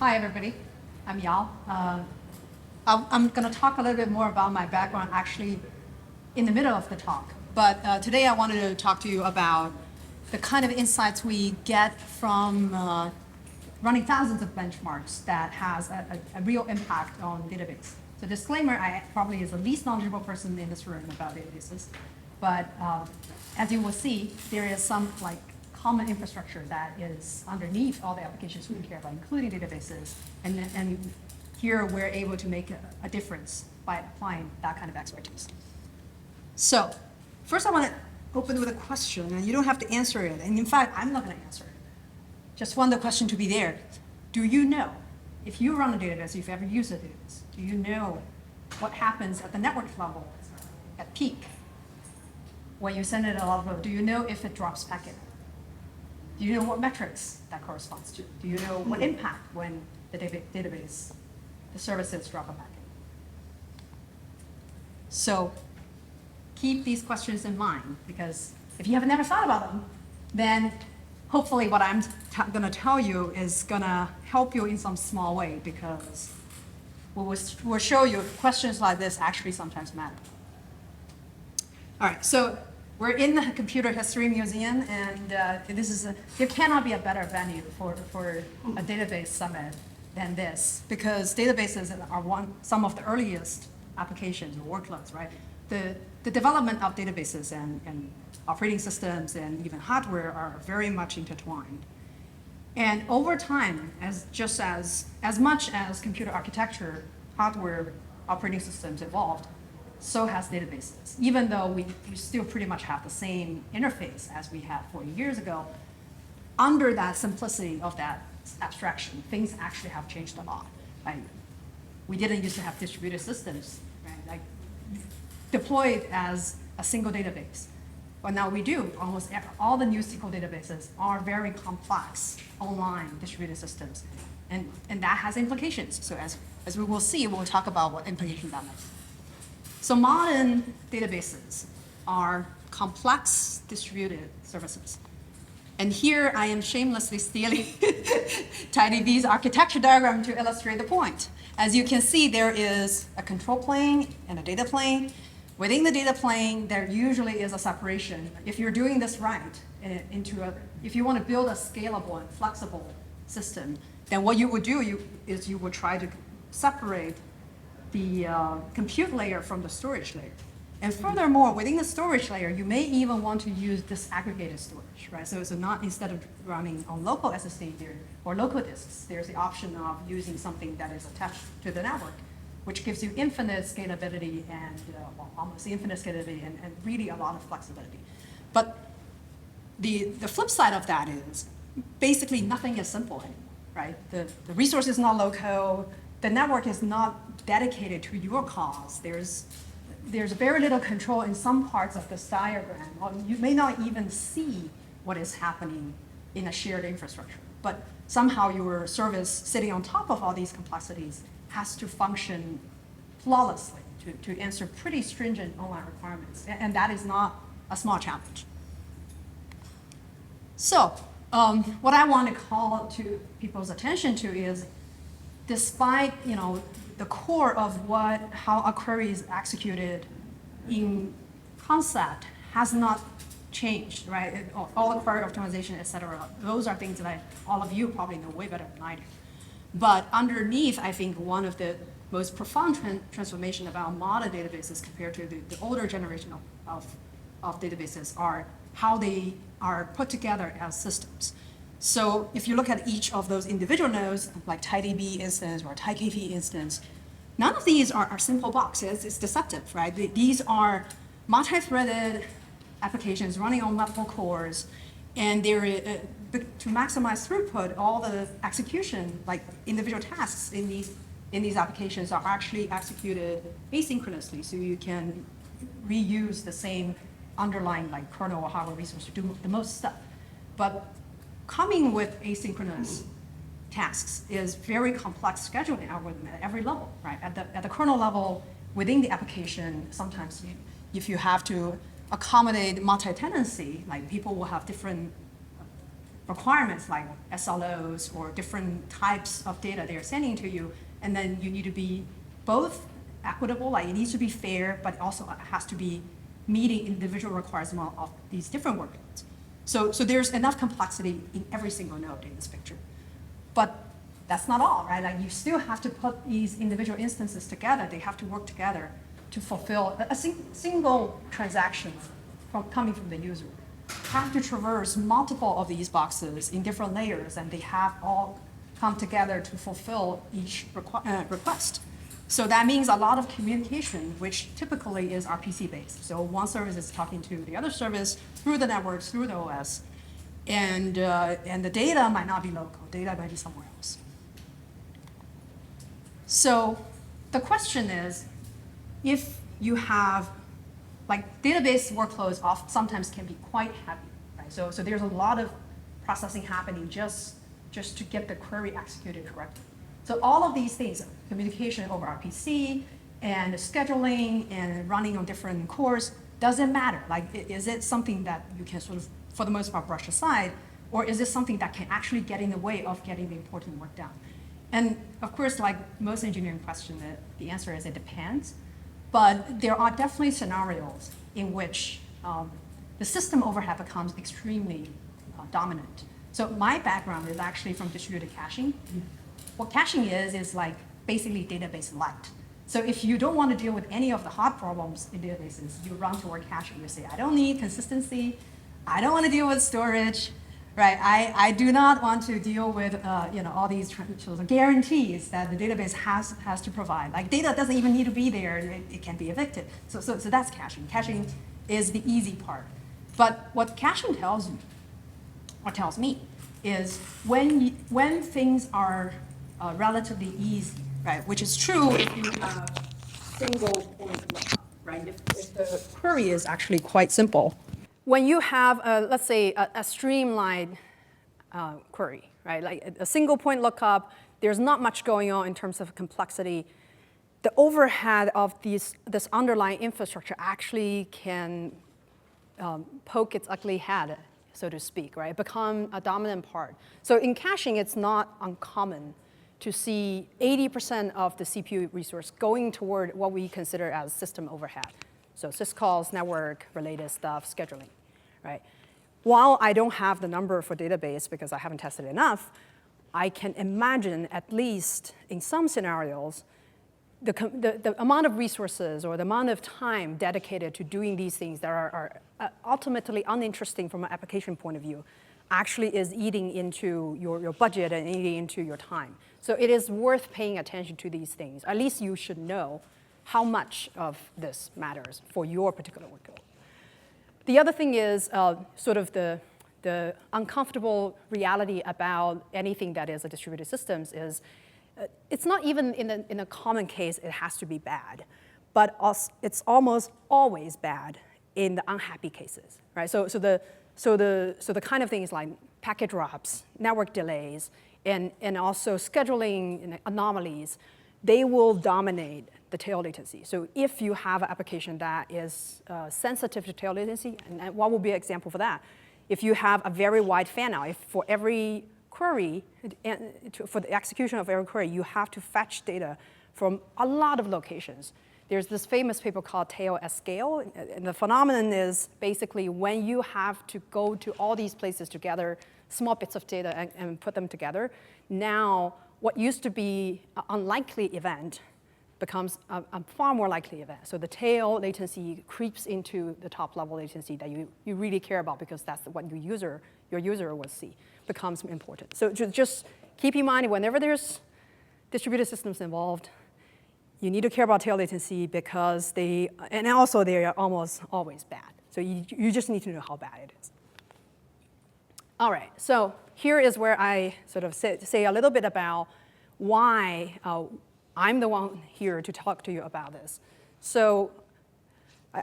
Hi, everybody. I'm Yao. I'm going to talk a little bit more about my background actually in the middle of the talk. But today I wanted to talk to you about the kind of insights we get from running thousands of benchmarks that has a real impact on database. So disclaimer, I probably is the least knowledgeable person in this room about databases. But as you will see, there is some common infrastructure that is underneath all the applications we care about, including databases. And here we're able to make a difference by applying that kind of expertise. So first I want to open with a question, and you don't have to answer it. And in fact, I'm not going to answer it. Just want the question to be there. Do you know, if you run a database, if you've ever used a database, do you know what happens at the network level at peak when you send it a lot of load? Do you know if it drops packet? Do you know what metrics that corresponds to? Do you know what impact when the database, the services drop a packet? So keep these questions in mind, because if you have never thought about them, then hopefully what I'm going to tell you is going to help you in some small way, because we'll show you questions like this actually sometimes matter. All right, so we're in the Computer History Museum, and there cannot be a better venue for a database summit than this, because databases are some of the earliest applications or workloads, right? The development of databases and operating systems and even hardware are very much intertwined. And over time, as much as computer architecture, hardware, operating systems evolved, so has databases. Even though we still pretty much have the same interface as we had 40 years ago, under that simplicity of that abstraction, things actually have changed a lot. We didn't used to have distributed systems, right? Deployed as a single database. But now we do. Almost all the new SQL databases are very complex online distributed systems. And that has implications. So as we will see, we'll talk about what implications that has. So modern databases are complex distributed services. And here I am shamelessly stealing TiDB's architecture diagram to illustrate the point. As you can see, there is a control plane and a data plane. Within the data plane, there usually is a separation. If you're doing this right, if you want to build a scalable and flexible system, then what you would do is you would try to separate the compute layer from the storage layer. And furthermore, within the storage layer, you may even want to use disaggregated storage, right? So not instead of running on local SSD here or local disks, there's the option of using something that is attached to the network, which gives you infinite scalability and almost infinite scalability and really a lot of flexibility. But the flip side of that is basically nothing is simple anymore, right? The resource is not local. The network is not dedicated to your cause. There's very little control in some parts of this diagram. You may not even see what is happening in a shared infrastructure. But somehow your service sitting on top of all these complexities has to function flawlessly to answer pretty stringent online requirements. And that is not a small challenge. So what I want to call to people's attention to is, despite the core of how a query is executed in concept has not changed, right? All the query optimization, et cetera, those are things that all of you probably know way better than I do. But underneath, I think one of the most profound transformation about modern databases compared to the older generation of databases are how they are put together as systems. So if you look at each of those individual nodes, like TiDB instance or TiKV instance, none of these are simple boxes. It's deceptive, right? These are multi-threaded applications running on multiple cores, and they're to maximize throughput, all the execution, like individual tasks in these applications are actually executed asynchronously, so you can reuse the same underlying kernel or hardware resource to do the most stuff. But coming with asynchronous tasks is very complex scheduling algorithm at every level, right? At the kernel level, within the application, sometimes if you have to accommodate multi-tenancy, like people will have different requirements like SLOs or different types of data they're sending to you. And then you need to be both equitable, like it needs to be fair, but also has to be meeting individual requirements of these different workloads. So there's enough complexity in every single node in this picture. But that's not all, right? Like you still have to put these individual instances together. They have to work together to fulfill a single transaction coming from the user. Have to traverse multiple of these boxes in different layers, and they have all come together to fulfill each request. So that means a lot of communication, which typically is RPC-based. So one service is talking to the other service through the networks, through the OS, and the data might not be local. Data might be somewhere else. So the question is, if you have, like database workloads sometimes can be quite heavy, right? So there's a lot of processing happening just to get the query executed correctly. So all of these things, communication over RPC and scheduling and running on different cores, doesn't matter. Like, is it something that you can sort of, for the most part, brush aside, or is it something that can actually get in the way of getting the important work done? And of course, like most engineering questions, the answer is it depends. But there are definitely scenarios in which the system overhead becomes extremely dominant. So my background is actually from distributed caching. What caching is like basically database light. So if you don't want to deal with any of the hard problems in databases, you run toward caching. You say, I don't need consistency. I don't want to deal with storage. Right, I do not want to deal with all these guarantees that the database has to provide. Like data doesn't even need to be there; it can be evicted. So that's caching. Caching is the easy part. But what caching tells you, or tells me, is when things are relatively easy, right? Which is true if you have single point lookup, right? If the query is actually quite simple. When you have, let's say, a streamlined query, right? Like a single point lookup, there's not much going on in terms of complexity. The overhead of this underlying infrastructure actually can poke its ugly head, so to speak, right? Become a dominant part. So in caching, it's not uncommon to see 80% of the CPU resource going toward what we consider as system overhead. So syscalls, network-related stuff, scheduling, right? While I don't have the number for database because I haven't tested enough, I can imagine at least in some scenarios, the amount of resources or the amount of time dedicated to doing these things that are ultimately uninteresting from an application point of view actually is eating into your budget and eating into your time. So it is worth paying attention to these things. At least you should know how much of this matters for your particular workload. The other thing is sort of the uncomfortable reality about anything that is a distributed systems is it's not even in a common case it has to be bad, but it's almost always bad in the unhappy cases, right? So the kind of things like packet drops, network delays, and also scheduling anomalies, they will dominate the tail latency. So if you have an application that is sensitive to tail latency, and what will be an example for that? If you have a very wide fan out, if for every query, for the execution of every query, you have to fetch data from a lot of locations. There's this famous paper called tail at scale, and the phenomenon is basically when you have to go to all these places together, small bits of data, and put them together, now what used to be an unlikely event becomes a far more likely event. So the tail latency creeps into the top level latency that you really care about because that's what your user will see, becomes important. So just keep in mind whenever there's distributed systems involved, you need to care about tail latency because they are almost always bad. So you just need to know how bad it is. All right, so here is where I sort of say a little bit about why I'm the one here to talk to you about this. So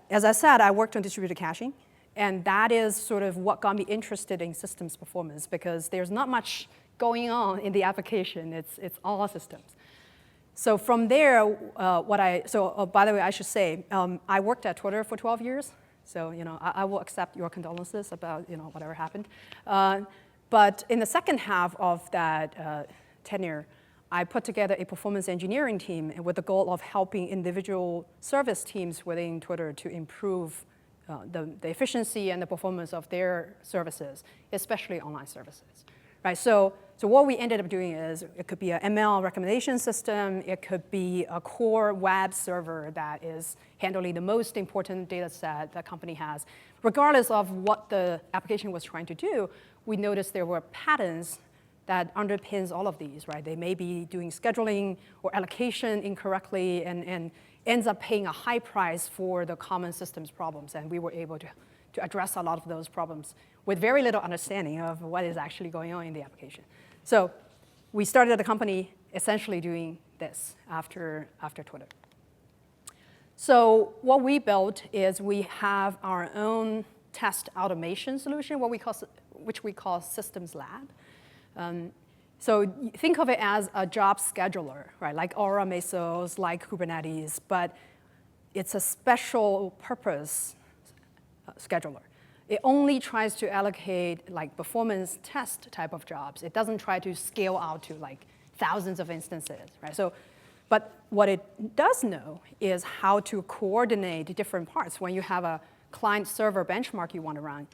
as I said, I worked on distributed caching, and that is sort of what got me interested in systems performance because there's not much going on in the application. It's all systems. So from there, by the way, I should say, I worked at Twitter for 12 years. So I will accept your condolences about whatever happened. But in the second half of that tenure, I put together a performance engineering team with the goal of helping individual service teams within Twitter to improve the efficiency and the performance of their services, especially online services. Right? So what we ended up doing is it could be an ML recommendation system. It could be a core web server that is handling the most important data set that company has. Regardless of what the application was trying to do, we noticed there were patterns that underpins all of these, right? They may be doing scheduling or allocation incorrectly and ends up paying a high price for the common systems problems. And we were able to address a lot of those problems with very little understanding of what is actually going on in the application. So we started the company essentially doing this after Twitter. So what we built is we have our own test automation solution, which we call Systems Lab. So think of it as a job scheduler, right? Like Aura Mesos, like Kubernetes, but it's a special purpose scheduler. It only tries to allocate like performance test type of jobs. It doesn't try to scale out to like thousands of instances, right? So, but what it does know is how to coordinate different parts. When you have a client-server benchmark you want to run,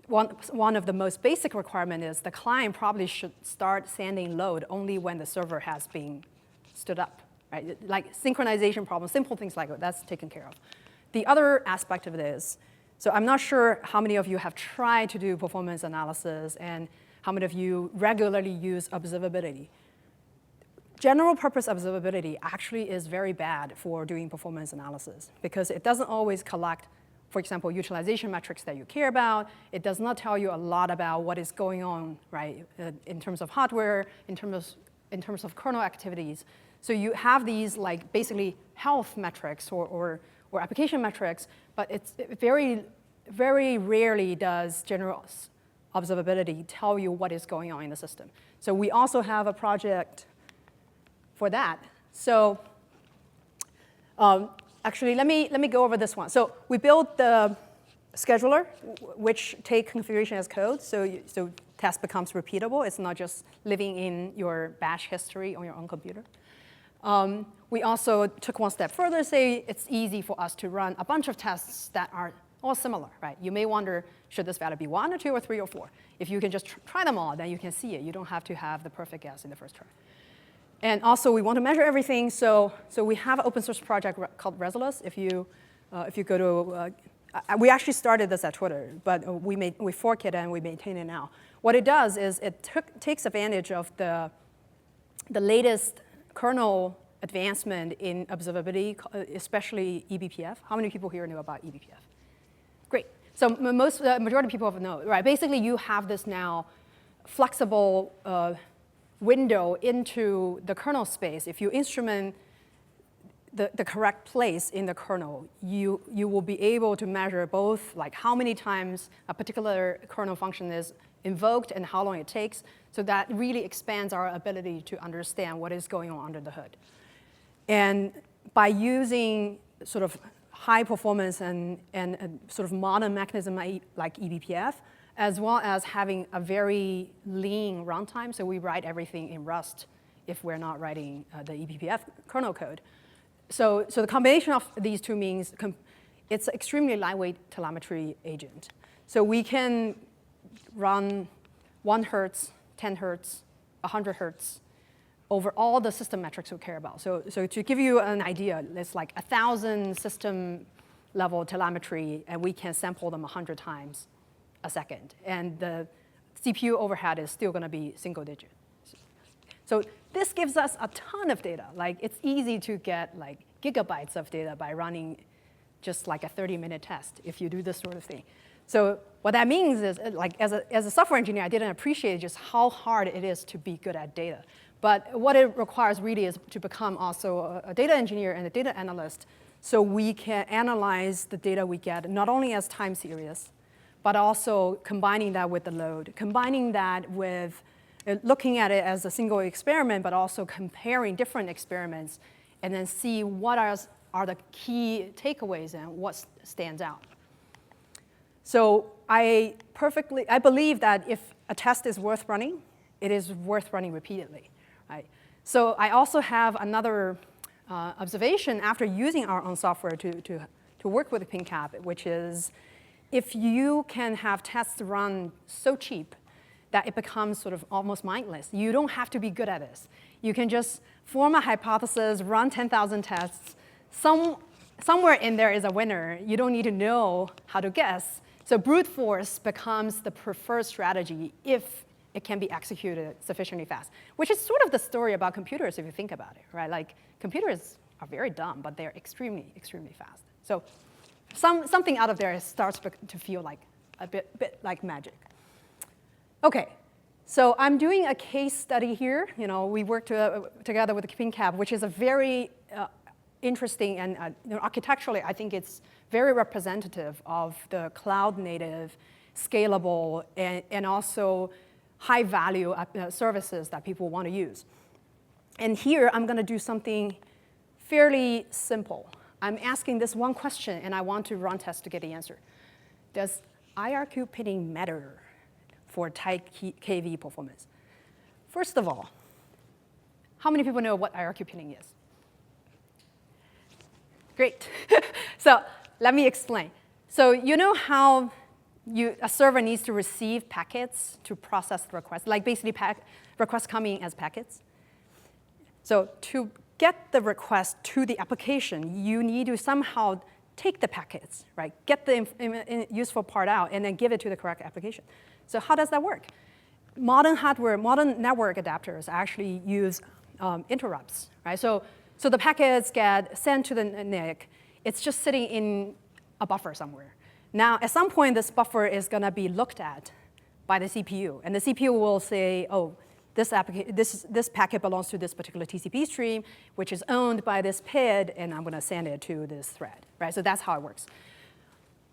one of the most basic requirements is the client probably should start sending load only when the server has been stood up, right? Like synchronization problems, simple things like that, that's taken care of. The other aspect of it is, so I'm not sure how many of you have tried to do performance analysis and how many of you regularly use observability. General purpose observability actually is very bad for doing performance analysis because it doesn't always collect, for example, utilization metrics that you care about. It does not tell you a lot about what is going on, right, in terms of hardware, in terms of kernel activities. So you have these like basically health metrics or application metrics, but it's very, very rarely does general observability tell you what is going on in the system. So we also have a project for that. So actually, let me go over this one. So we built the scheduler, which take configuration as code, so task becomes repeatable. It's not just living in your bash history on your own computer. We also took one step further, say it's easy for us to run a bunch of tests that are all similar, right? You may wonder, should this value be 1 or 2 or 3 or 4? If you can just try them all, then you can see it. You don't have to have the perfect guess in the first try. And also, we want to measure everything, so we have an open source project called Resolus. If you go to, we actually started this at Twitter, but we fork it and we maintain it now. What it does is it takes advantage of the latest kernel advancement in observability, especially eBPF. How many people here know about eBPF? Great. So majority of people know, right? Basically, you have this now flexible window into the kernel space. If you instrument the correct place in the kernel, you will be able to measure both like how many times a particular kernel function is invoked and how long it takes. So that really expands our ability to understand what is going on under the hood. And by using sort of high performance and sort of modern mechanism like eBPF, as well as having a very lean runtime, so we write everything in Rust if we're not writing the eBPF kernel code. So the combination of these two means it's an extremely lightweight telemetry agent. So we can run 1 Hertz, 10 Hertz, 100 Hertz over all the system metrics we care about. So to give you an idea, it's like 1,000 system level telemetry, and we can sample them 100 times a second. And the CPU overhead is still going to be single digit. So this gives us a ton of data. Like, it's easy to get like gigabytes of data by running just like a 30-minute test if you do this sort of thing. So what that means is, like, as a software engineer, I didn't appreciate just how hard it is to be good at data. But what it requires really is to become also a data engineer and a data analyst, so we can analyze the data we get not only as time series, but also combining that with the load, combining that with looking at it as a single experiment, but also comparing different experiments, and then see what are the key takeaways and what stands out. So I believe that if a test is worth running, it is worth running repeatedly, right? So I also have another observation after using our own software to work with PinCap, which is if you can have tests run so cheap that it becomes sort of almost mindless, you don't have to be good at this. You can just form a hypothesis, run 10,000 tests. Somewhere in there is a winner. You don't need to know how to guess. So brute force becomes the preferred strategy if it can be executed sufficiently fast, which is sort of the story about computers if you think about it, right? Like computers are very dumb, but they're extremely, extremely fast. So something out of there starts to feel like a bit like magic. OK, so I'm doing a case study here. You know, we worked together with PinCap, which is a very interesting and you know, architecturally, I think it's very representative of the cloud-native, scalable, and also high-value services that people want to use. And here, I'm going to do something fairly simple. I'm asking this one question, and I want to run tests to get the answer. Does IRQ pinning matter for TiDB performance? First of all, how many people know what IRQ pinning is? Great. So let me explain. So you know how a server needs to receive packets to process the request, like basically requests coming as packets? So to get the request to the application, you need to somehow take the packets, right? Get the useful part out, and then give it to the correct application. So how does that work? Modern hardware, modern network adapters actually use interrupts, right? So the packets get sent to the NIC. It's just sitting in a buffer somewhere. Now, at some point, this buffer is going to be looked at by the CPU. And the CPU will say, oh, this packet belongs to this particular TCP stream, which is owned by this PID, and I'm going to send it to this thread, right? So that's how it works.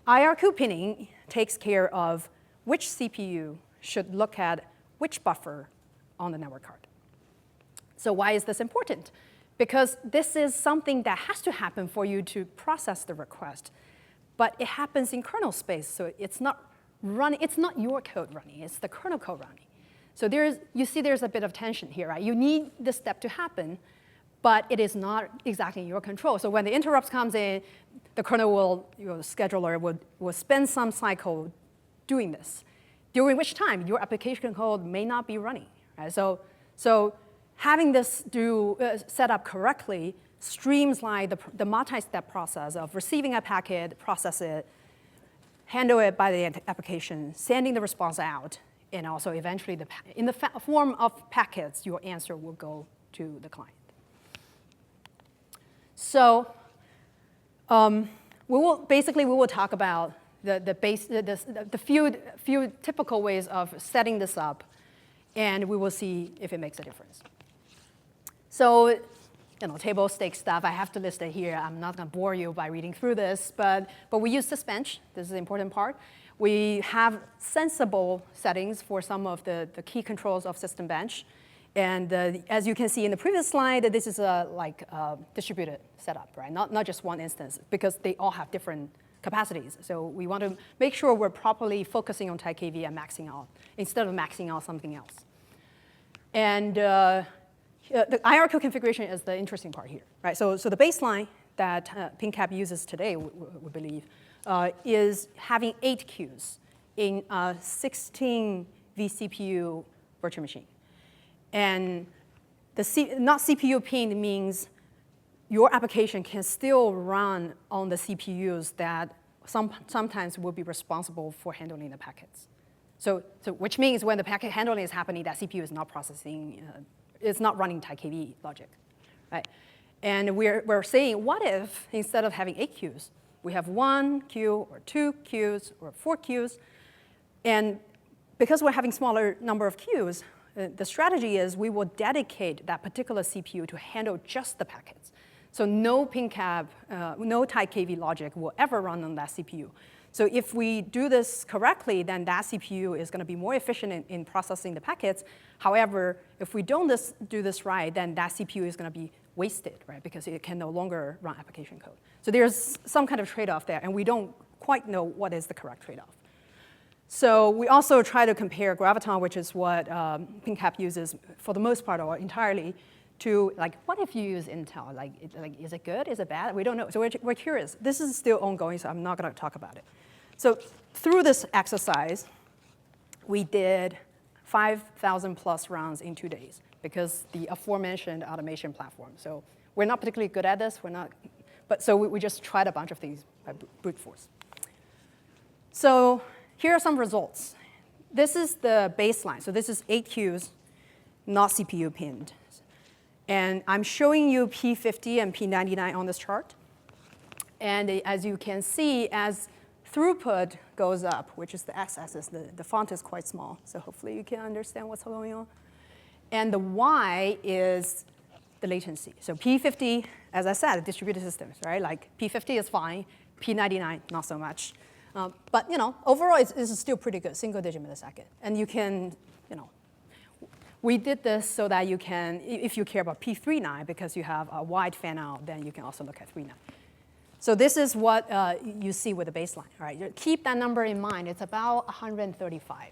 IRQ pinning takes care of which CPU should look at which buffer on the network card. So why is this important? Because this is something that has to happen for you to process the request. But it happens in kernel space, so it's not running. It's not your code running. It's the kernel code running. So you see there's a bit of tension here, right? You need this step to happen, but it is not exactly in your control. So when the interrupts comes in, the kernel scheduler will spend some cycle doing this, during which time your application code may not be running, right? So having this set up correctly streamlines the multi-step process of receiving a packet, process it, handle it by the application, sending the response out, and also eventually, in the form of packets, your answer will go to the client. So we will talk about the few typical ways of setting this up, and we will see if it makes a difference. So, table stakes stuff, I have to list it here. I'm not going to bore you by reading through this, but we use Sysbench. This is the important part. We have sensible settings for some of the key controls of Sysbench. And as you can see in the previous slide, this is a distributed setup, right? Not just one instance, because they all have different capacities. So we want to make sure we're properly focusing on TiDB and maxing out, instead of maxing out something else. And the IRQ configuration is the interesting part here, right? So the baseline that PinCap uses today, we believe, is having 8 queues in a 16 vCPU virtual machine. And not CPU pinned means your application can still run on the CPUs that sometimes will be responsible for handling the packets. So which means when the packet handling is happening, that CPU is not processing, it's not running TiDB logic, right? And we're saying, what if instead of having 8 queues, we have 1 queue or 2 queues or 4 queues? And because we're having smaller number of queues, the strategy is we will dedicate that particular CPU to handle just the packets. So no PinCap, no TiDB logic will ever run on that CPU. So if we do this correctly, then that CPU is going to be more efficient in processing the packets. However, if we don't do this right, then that CPU is going to be wasted, right? Because it can no longer run application code. So there's some kind of trade-off there, and we don't quite know what is the correct trade-off. So we also try to compare graviton, which is what PinCap uses for the most part or entirely, to like, what if you use Intel? Like, is it good? Is it bad? We don't know. So we're curious. This is still ongoing, so I'm not going to talk about it. So through this exercise, we did 5,000 plus rounds in 2 days because the aforementioned automation platform. So we're not particularly good at this. But so we just tried a bunch of things by brute force. So here are some results. This is the baseline. So this is 8 queues, not CPU pinned. And I'm showing you P50 and P99 on this chart. And as you can see, as throughput goes up, which is the x-axis, the font is quite small, so hopefully you can understand what's going on. And the y is the latency. So P50, as I said, distributed systems, right? Like P50 is fine, P99 not so much. But overall, it's still pretty good, single-digit millisecond. And you can, we did this so that you can, if you care about P39, because you have a wide fan out, then you can also look at 39. So this is what you see with the baseline. All right, keep that number in mind. It's about 135.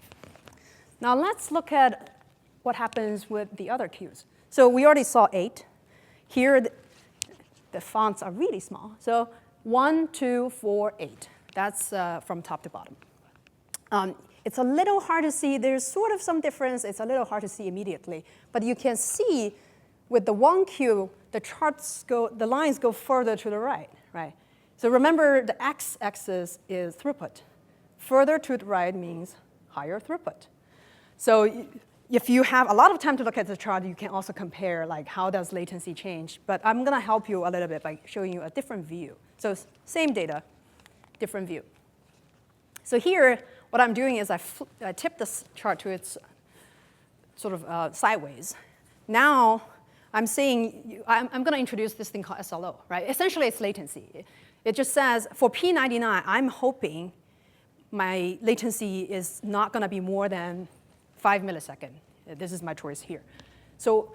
Now let's look at what happens with the other queues. So we already saw 8. Here, the fonts are really small. So 1, 2, 4, 8. That's from top to bottom. It's a little hard to see. There's sort of some difference. It's a little hard to see immediately. But you can see with the 1 queue, the lines go further to the right. So remember, the x-axis is throughput. Further to the right means higher throughput. So if you have a lot of time to look at the chart, you can also compare, like, how does latency change. But I'm going to help you a little bit by showing you a different view. So same data, different view. So here, what I'm doing is I tip this chart to its sort of sideways. Now, I'm saying I'm going to introduce this thing called SLO, right? Essentially, it's latency. It just says, for P99, I'm hoping my latency is not going to be more than 5 milliseconds. This is my choice here. So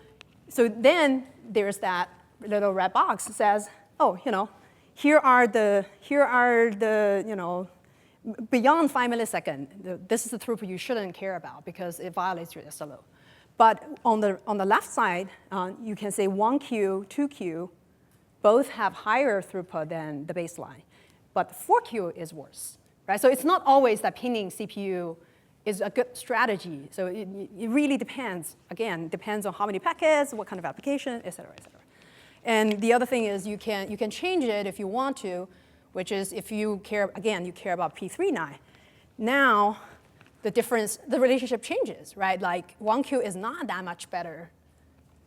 then there's that little red box that says, oh, here are the beyond 5 milliseconds. This is the throughput you shouldn't care about because it violates your SLO. But on the left side, you can say 1 queue, 2 queue, both have higher throughput than the baseline. But 4 queue is worse. Right? So it's not always that pinning CPU is a good strategy. So it really depends. Again, depends on how many packets, what kind of application, et cetera, et cetera. And the other thing is you can change it if you want to, which is if you care, again, you care about P39. Now, the relationship changes, right? Like 1 queue is not that much better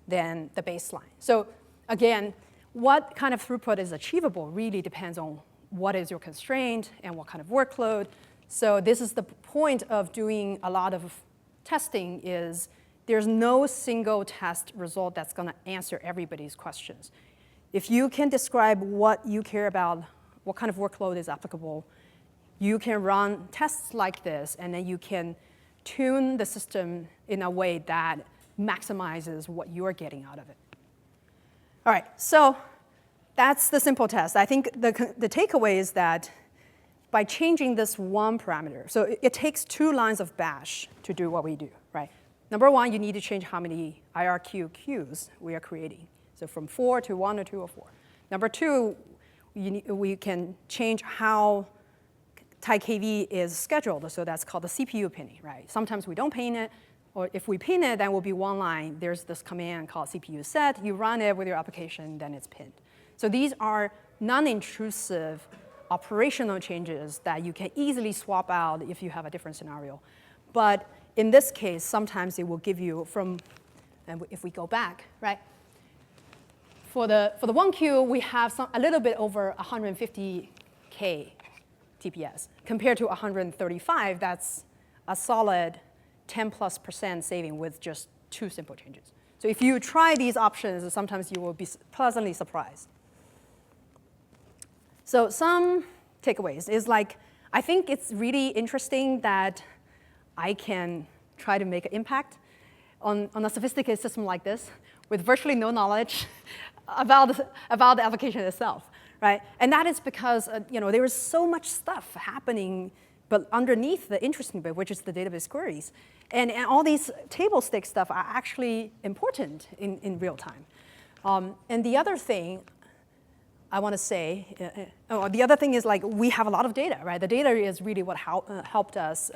than the baseline. So again, what kind of throughput is achievable really depends on what is your constraint and what kind of workload. So this is the point of doing a lot of testing is there's no single test result that's going to answer everybody's questions. If you can describe what you care about, what kind of workload is applicable, you can run tests like this, and then you can tune the system in a way that maximizes what you're getting out of it. All right, so that's the simple test. I think the takeaway is that by changing this one parameter, so it takes 2 lines of bash to do what we do, right? Number 1, you need to change how many IRQ queues we are creating. So from 4 to 1 or 2 or 4. Number 2, we can change how TiDB is scheduled, so that's called the CPU pinning, right? Sometimes we don't pin it, or if we pin it, then will be 1 line. There's this command called CPU set. You run it with your application, then it's pinned. So these are non-intrusive operational changes that you can easily swap out if you have a different scenario. But in this case, sometimes it will give you and if we go back, right? For the 1 queue, we have a little bit over 150K TPS. Compared to 135, that's a solid 10+% saving with just 2 simple changes. So if you try these options, sometimes you will be pleasantly surprised. So some takeaways is like, I think it's really interesting that I can try to make an impact on a sophisticated system like this with virtually no knowledge about the application itself, right? And that is because there is so much stuff happening but underneath the interesting bit, which is the database queries. And all these table stake stuff are actually important in real time. And the other thing I want to say, the other thing is like we have a lot of data, right? The data is really what helped us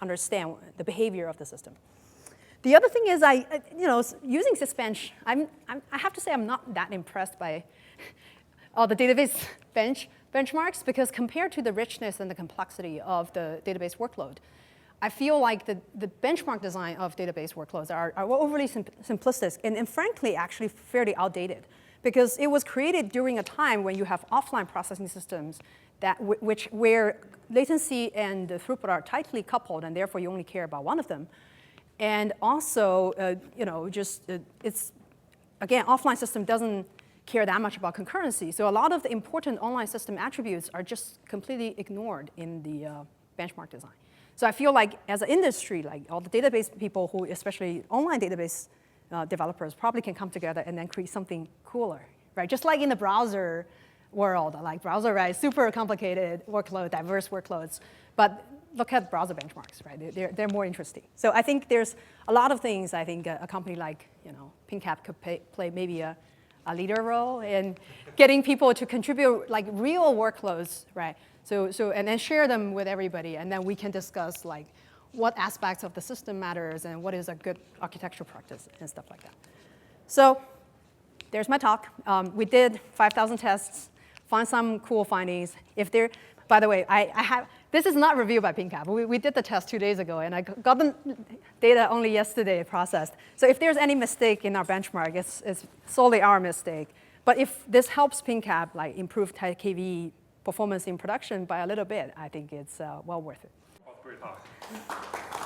understand the behavior of the system. The other thing is using Sysbench, I have to say I'm not that impressed by all the database benchmarks, because compared to the richness and the complexity of the database workload, I feel like the benchmark design of database workloads are overly simplistic and frankly actually fairly outdated, because it was created during a time when you have offline processing systems where latency and the throughput are tightly coupled, and therefore you only care about one of them. And also, it's, again, offline system doesn't care that much about concurrency. So a lot of the important online system attributes are just completely ignored in the benchmark design. So I feel like as an industry, like all the database people who, especially online database developers, probably can come together and then create something cooler, right? Just like in the browser world, like browser, right? Super complicated workload, diverse workloads. But look at browser benchmarks, right? They're more interesting. So I think there's a lot of things I think a company like PingCap could play maybe a leader role in getting people to contribute like real workloads, right? So and then share them with everybody, and then we can discuss like what aspects of the system matters and what is a good architectural practice and stuff like that. So there's my talk. We did 5,000 tests, found some cool findings. By the way, this is not reviewed by PingCap. We did the test 2 days ago, and I got the data only yesterday processed. So if there's any mistake in our benchmark, it's solely our mistake. But if this helps PingCap like improve TiDB performance in production by a little bit, I think it's well worth it. Great talk.